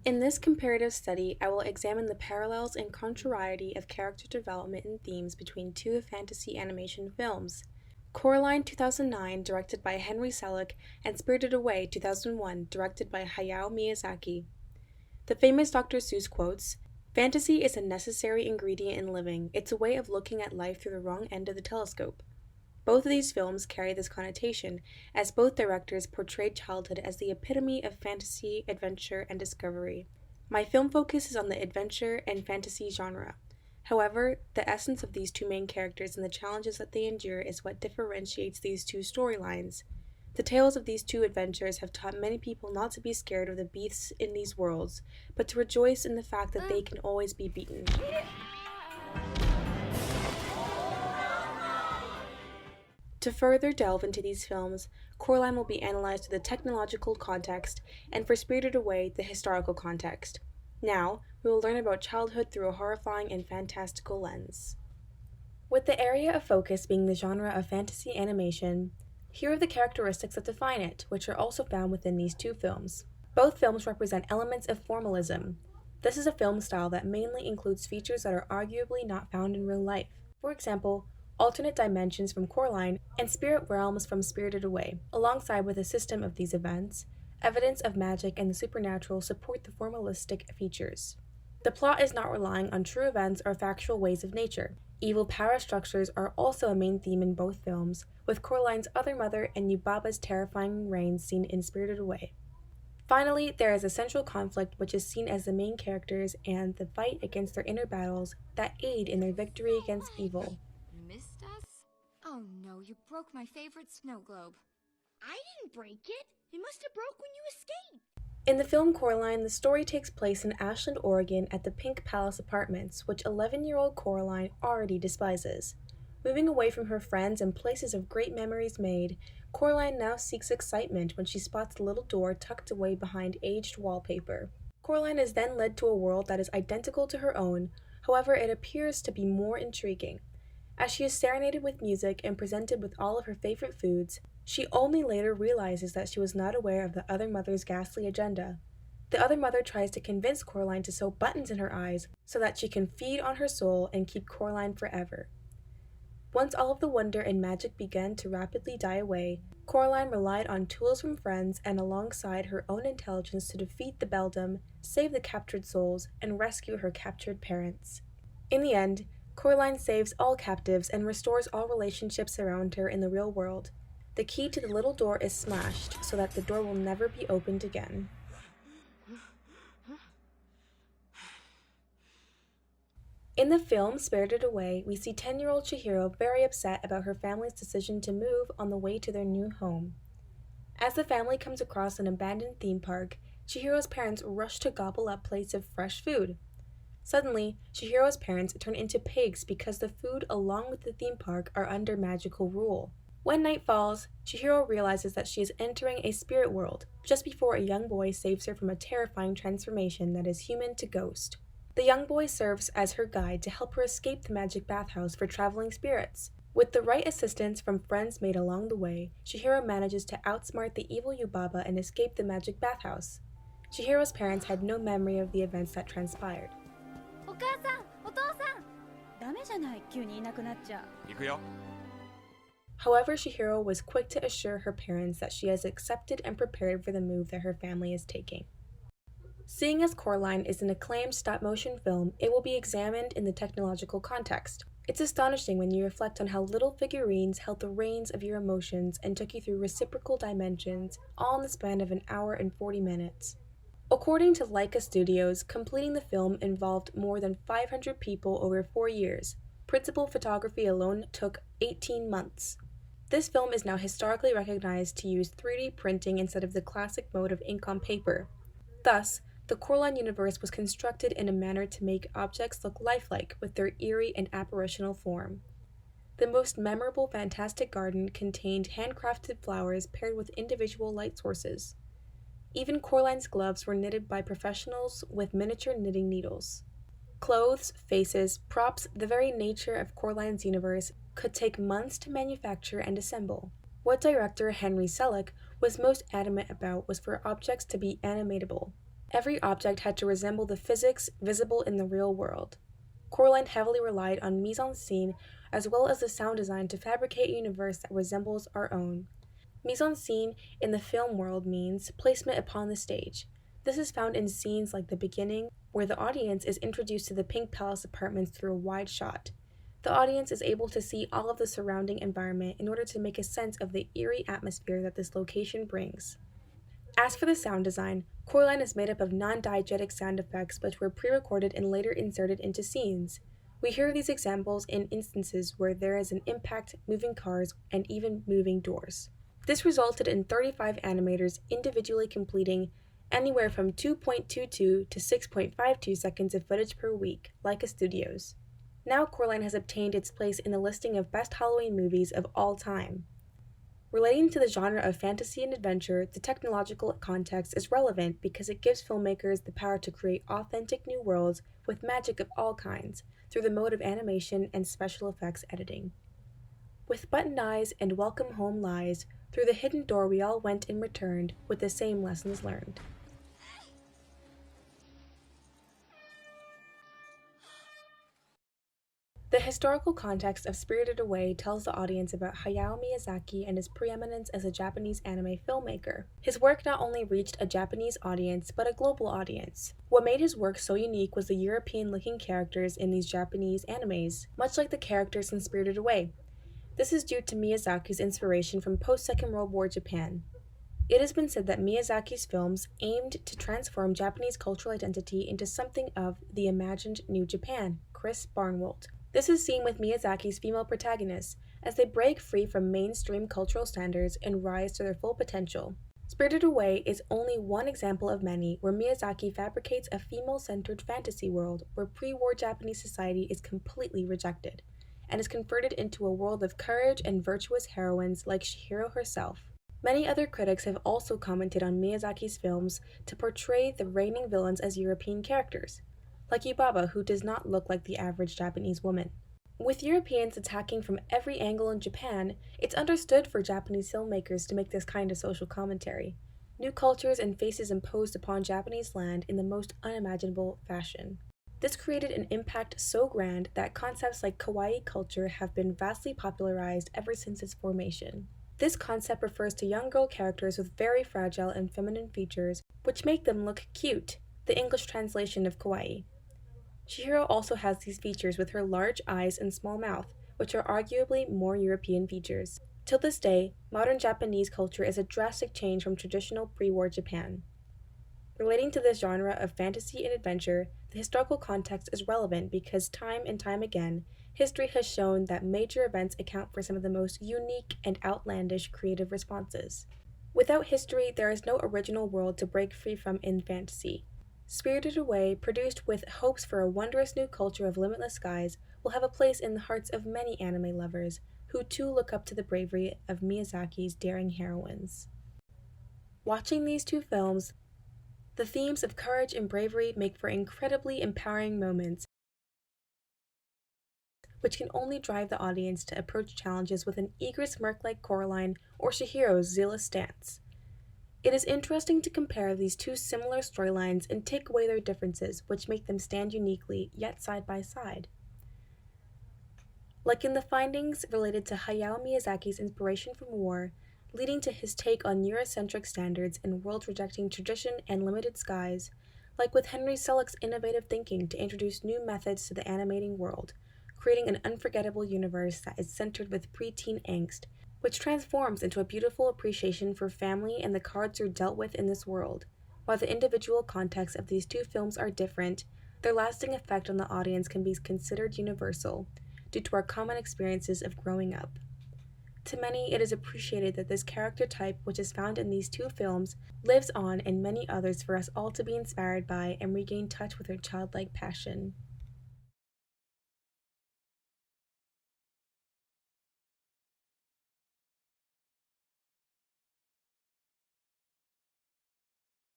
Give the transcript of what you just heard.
In this comparative study, I will examine the parallels and contrariety of character development and themes between two fantasy animation films. Coraline 2009, directed by Henry Selick, and Spirited Away 2001, directed by Hayao Miyazaki. The famous Dr. Seuss quotes, "Fantasy is a necessary ingredient in living. It's a way of looking at life through the wrong end of the telescope." Both of these films carry this connotation, as both directors portrayed childhood as the epitome of fantasy, adventure, and discovery. My film focuses on the adventure and fantasy genre. However, the essence of these two main characters and the challenges that they endure is what differentiates these two storylines. The tales of these two adventures have taught many people not to be scared of the beasts in these worlds, but to rejoice in the fact that they can always be beaten. To further delve into these films, Coraline will be analyzed through the technological context, and for Spirited Away, the historical context. Now, we will learn about childhood through a horrifying and fantastical lens. With the area of focus being the genre of fantasy animation, here are the characteristics that define it, which are also found within these two films. Both films represent elements of formalism. This is a film style that mainly includes features that are arguably not found in real life. For example, alternate dimensions from Coraline and spirit realms from Spirited Away, alongside with a system of these events, evidence of magic and the supernatural support the formalistic features. The plot is not relying on true events or factual ways of nature. Evil power structures are also a main theme in both films, with Coraline's other mother and Yubaba's terrifying reign seen in Spirited Away. Finally, there is a central conflict which is seen as the main characters and the fight against their inner battles that aid in their victory against evil. Missed us? Oh no, you broke my favorite snow globe. I didn't break it. It must have broke when you escaped. In the film Coraline, the story takes place in Ashland, Oregon at the Pink Palace Apartments, which 11-year-old Coraline already despises. Moving away from her friends and places of great memories made, Coraline now seeks excitement when she spots the little door tucked away behind aged wallpaper. Coraline is then led to a world that is identical to her own, however it appears to be more intriguing. As she is serenaded with music and presented with all of her favorite foods, she only later realizes that she was not aware of the other mother's ghastly agenda. The other mother tries to convince Coraline to sew buttons in her eyes so that she can feed on her soul and keep Coraline forever. Once all of the wonder and magic began to rapidly die away, Coraline relied on tools from friends and alongside her own intelligence to defeat the beldam, save the captured souls, and rescue her captured parents. In the end, Coraline saves all captives and restores all relationships around her in the real world. The key to the little door is smashed so that the door will never be opened again. In the film Spirited Away, we see 10-year-old Chihiro very upset about her family's decision to move on the way to their new home. As the family comes across an abandoned theme park, Chihiro's parents rush to gobble up plates of fresh food. Suddenly, Chihiro's parents turn into pigs because the food along with the theme park are under magical rule. When night falls, Chihiro realizes that she is entering a spirit world, just before a young boy saves her from a terrifying transformation that is human to ghost. The young boy serves as her guide to help her escape the magic bathhouse for traveling spirits. With the right assistance from friends made along the way, Chihiro manages to outsmart the evil Yubaba and escape the magic bathhouse. Chihiro's parents had no memory of the events that transpired. お母さん、お父さん。ダメじゃない、急にいなくなっちゃう。行くよ。 However, Chihiro was quick to assure her parents that she has accepted and prepared for the move that her family is taking. Seeing as Coraline is an acclaimed stop-motion film, it will be examined in the technological context. It's astonishing when you reflect on how little figurines held the reins of your emotions and took you through reciprocal dimensions, all in the span of an hour and 40 minutes. According to Leica Studios, completing the film involved more than 500 people over 4 years. Principal photography alone took 18 months. This film is now historically recognized to use 3D printing instead of the classic mode of ink on paper. Thus, the Coraline universe was constructed in a manner to make objects look lifelike with their eerie and apparitional form. The most memorable Fantastic Garden contained handcrafted flowers paired with individual light sources. Even Coraline's gloves were knitted by professionals with miniature knitting needles. Clothes, faces, props, the very nature of Coraline's universe could take months to manufacture and assemble. What director Henry Selick was most adamant about was for objects to be animatable. Every object had to resemble the physics visible in the real world. Coraline heavily relied on mise-en-scene as well as the sound design to fabricate a universe that resembles our own. Mise-en-scene in the film world means placement upon the stage. This is found in scenes like the beginning, where the audience is introduced to the Pink Palace apartments through a wide shot. The audience is able to see all of the surrounding environment in order to make a sense of the eerie atmosphere that this location brings. As for the sound design, Coraline is made up of non-diegetic sound effects which were pre-recorded and later inserted into scenes. We hear these examples in instances where there is an impact, moving cars, and even moving doors. This resulted in 35 animators individually completing anywhere from 2.22 to 6.52 seconds of footage per week, like a studio's. Now Coraline has obtained its place in the listing of best Halloween movies of all time. Relating to the genre of fantasy and adventure, the technological context is relevant because it gives filmmakers the power to create authentic new worlds with magic of all kinds through the mode of animation and special effects editing. With buttoned eyes and welcome home lies, through the hidden door we all went and returned with the same lessons learned. The historical context of Spirited Away tells the audience about Hayao Miyazaki and his preeminence as a Japanese anime filmmaker. His work not only reached a Japanese audience, but a global audience. What made his work so unique was the European-looking characters in these Japanese animes, much like the characters in Spirited Away. This is due to Miyazaki's inspiration from post-Second World War Japan. It has been said that Miyazaki's films aimed to transform Japanese cultural identity into something of the imagined New Japan, Chris Barnwalt. This is seen with Miyazaki's female protagonists, as they break free from mainstream cultural standards and rise to their full potential. Spirited Away is only one example of many where Miyazaki fabricates a female-centered fantasy world where pre-war Japanese society is completely rejected, and is converted into a world of courage and virtuous heroines like Chihiro herself. Many other critics have also commented on Miyazaki's films to portray the reigning villains as European characters, like Yubaba, who does not look like the average Japanese woman. With Europeans attacking from every angle in Japan, it's understood for Japanese filmmakers to make this kind of social commentary. New cultures and faces imposed upon Japanese land in the most unimaginable fashion. This created an impact so grand that concepts like kawaii culture have been vastly popularized ever since its formation. This concept refers to young girl characters with very fragile and feminine features, which make them look cute, the English translation of kawaii. Chihiro also has these features with her large eyes and small mouth, which are arguably more European features. Till this day, modern Japanese culture is a drastic change from traditional pre-war Japan. Relating to this genre of fantasy and adventure, the historical context is relevant because time and time again, history has shown that major events account for some of the most unique and outlandish creative responses. Without history, there is no original world to break free from in fantasy. Spirited Away, produced with hopes for a wondrous new culture of limitless skies, will have a place in the hearts of many anime lovers, who too look up to the bravery of Miyazaki's daring heroines. Watching these two films, the themes of courage and bravery make for incredibly empowering moments, which can only drive the audience to approach challenges with an eager smirk like Coraline or Chihiro's zealous stance. It is interesting to compare these two similar storylines and take away their differences, which make them stand uniquely, yet side by side. Like in the findings related to Hayao Miyazaki's inspiration from war, leading to his take on Eurocentric standards and world-rejecting tradition and limited skies, like with Henry Selick's innovative thinking to introduce new methods to the animating world, creating an unforgettable universe that is centered with preteen angst, which transforms into a beautiful appreciation for family and the cards you're dealt with in this world. While the individual contexts of these two films are different, their lasting effect on the audience can be considered universal, due to our common experiences of growing up. To many, it is appreciated that this character type, which is found in these two films, lives on in many others for us all to be inspired by and regain touch with her childlike passion.